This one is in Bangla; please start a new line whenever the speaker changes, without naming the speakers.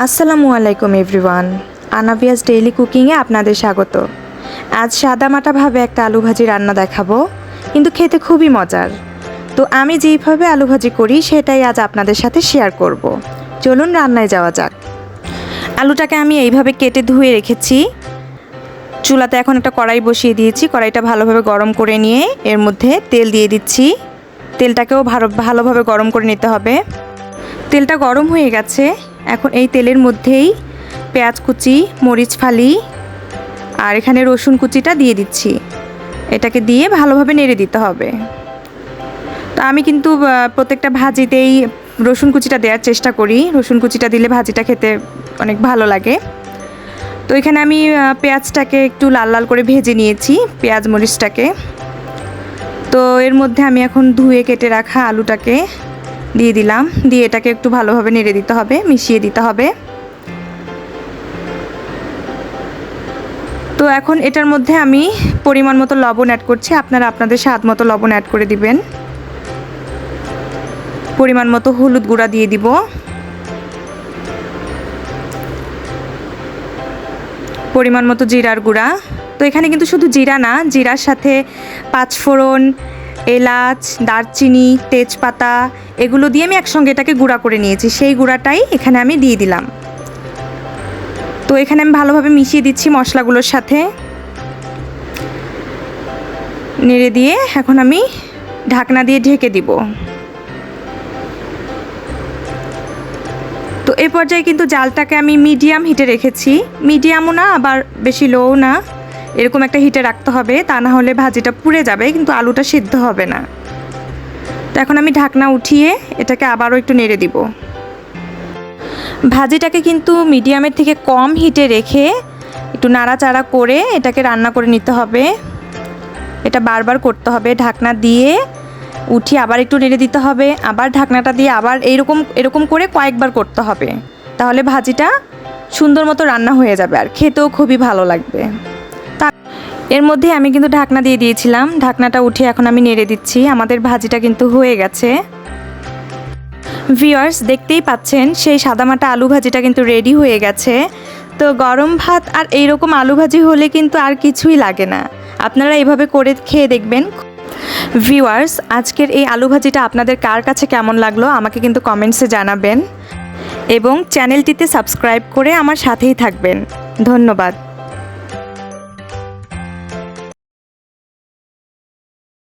আসসালামু আলাইকুম এভরিওয়ান, আনাভিয়াস ডেইলি কুকিংয়ে আপনাদের স্বাগত। আজ সাদামাটাভাবে একটা আলু ভাজি রান্না দেখাবো, কিন্তু খেতে খুবই মজার। তো আমি যেইভাবে আলু ভাজি করি সেটাই আজ আপনাদের সাথে শেয়ার করব। চলুন রান্নায় যাওয়া যাক। আলুটাকে আমি এইভাবে কেটে ধুয়ে রেখেছি। চুলাতে এখন একটা কড়াই বসিয়ে দিয়েছি। কড়াইটা ভালোভাবে গরম করে নিয়ে এর মধ্যে তেল দিয়ে দিচ্ছি। তেলটাকেও ভালোভাবে গরম করে নিতে হবে। তেলটা গরম হয়ে গেছে। এখন এই তেলের মধ্যেই পেঁয়াজ কুচি, মরিচ ফালি আর এখানে রসুন কুচিটা দিয়ে দিচ্ছি। এটাকে দিয়ে ভালোভাবে নেড়ে দিতে হবে। তো আমি কিন্তু প্রত্যেকটা ভাজিতেই রসুন কুচিটা দেওয়ার চেষ্টা করি। রসুন কুচিটা দিলে ভাজিটা খেতে অনেক ভালো লাগে। তো এখানে আমি পেঁয়াজটাকে একটু লাল লাল করে ভেজে নিয়েছি, পেঁয়াজ মরিচটাকে। তো এর মধ্যে আমি এখন ধুয়ে কেটে রাখা আলুটাকে দিয়ে দিলাম। দিয়ে এটাকে একটু ভালোভাবে নেড়ে দিতে হবে, মিশিয়ে দিতে হবে। তো এখন এটার মধ্যে আমি পরিমাণ মতো লবণ অ্যাড করছি। আপনারা আপনাদের স্বাদ মতো লবণ অ্যাড করে দিবেন। পরিমাণ মতো হলুদ গুঁড়া দিয়ে দিব। পরিমাণ মতো জিরার গুঁড়া। তো এখানে কিন্তু শুধু জিরা না, জিরার সাথে পাঁচফোড়ন, এলাচ, দারচিনি, তেজপাতা এগুলো দিয়ে আমি একসঙ্গে এটাকে গুঁড়া করে নিয়েছি। সেই গুঁড়াটাই এখানে আমি দিয়ে দিলাম। তো এখানে আমি ভালোভাবে মিশিয়ে দিচ্ছি মশলাগুলোর সাথে। নেড়ে দিয়ে এখন আমি ঢাকনা দিয়ে ঢেকে দিব। তো এই পর্যায়ে কিন্তু জালটাকে আমি মিডিয়াম হিটে রেখেছি। মিডিয়ামও না, আবার বেশি লোও না, এরকম একটা হিটে রাখতে হবে। তা না হলে ভাজিটা পুড়ে যাবে, কিন্তু আলুটা সিদ্ধ হবে না। তো এখন আমি ঢাকনা উঠিয়ে এটাকে আবারও একটু নেড়ে দিব। ভাজিটাকে কিন্তু মিডিয়ামের থেকে কম হিটে রেখে একটু নাড়াচাড়া করে এটাকে রান্না করে নিতে হবে। এটা বারবার করতে হবে। ঢাকনা দিয়ে উঠিয়ে আবার একটু নেড়ে দিতে হবে, আবার ঢাকনাটা দিয়ে আবার এরকম করে কয়েকবার করতে হবে। তাহলে ভাজিটা সুন্দর মতো রান্না হয়ে যাবে আর খেতেও খুবই ভালো লাগবে। এর মধ্যে আমি কিন্তু ঢাকনা দিয়ে দিয়েছিলাম। ঢাকনাটা উঠিয়ে এখন আমি নেড়ে দিচ্ছি। আমাদের ভাজিটা কিন্তু হয়ে গেছে। ভিউয়ার্স, দেখতেই পাচ্ছেন সেই সাদামাটা আলু ভাজিটা কিন্তু রেডি হয়ে গেছে। তো গরম ভাত আর এইরকম আলু ভাজি হলে কিন্তু আর কিছুই লাগে না। আপনারা এইভাবে করে খেয়ে দেখবেন। ভিউয়ার্স, আজকের এই আলু ভাজিটা আপনাদের কার কাছে কেমন লাগলো আমাকে কিন্তু কমেন্টসে জানাবেন এবং চ্যানেলটিতে সাবস্ক্রাইব করে আমার সাথেই থাকবেন। ধন্যবাদ।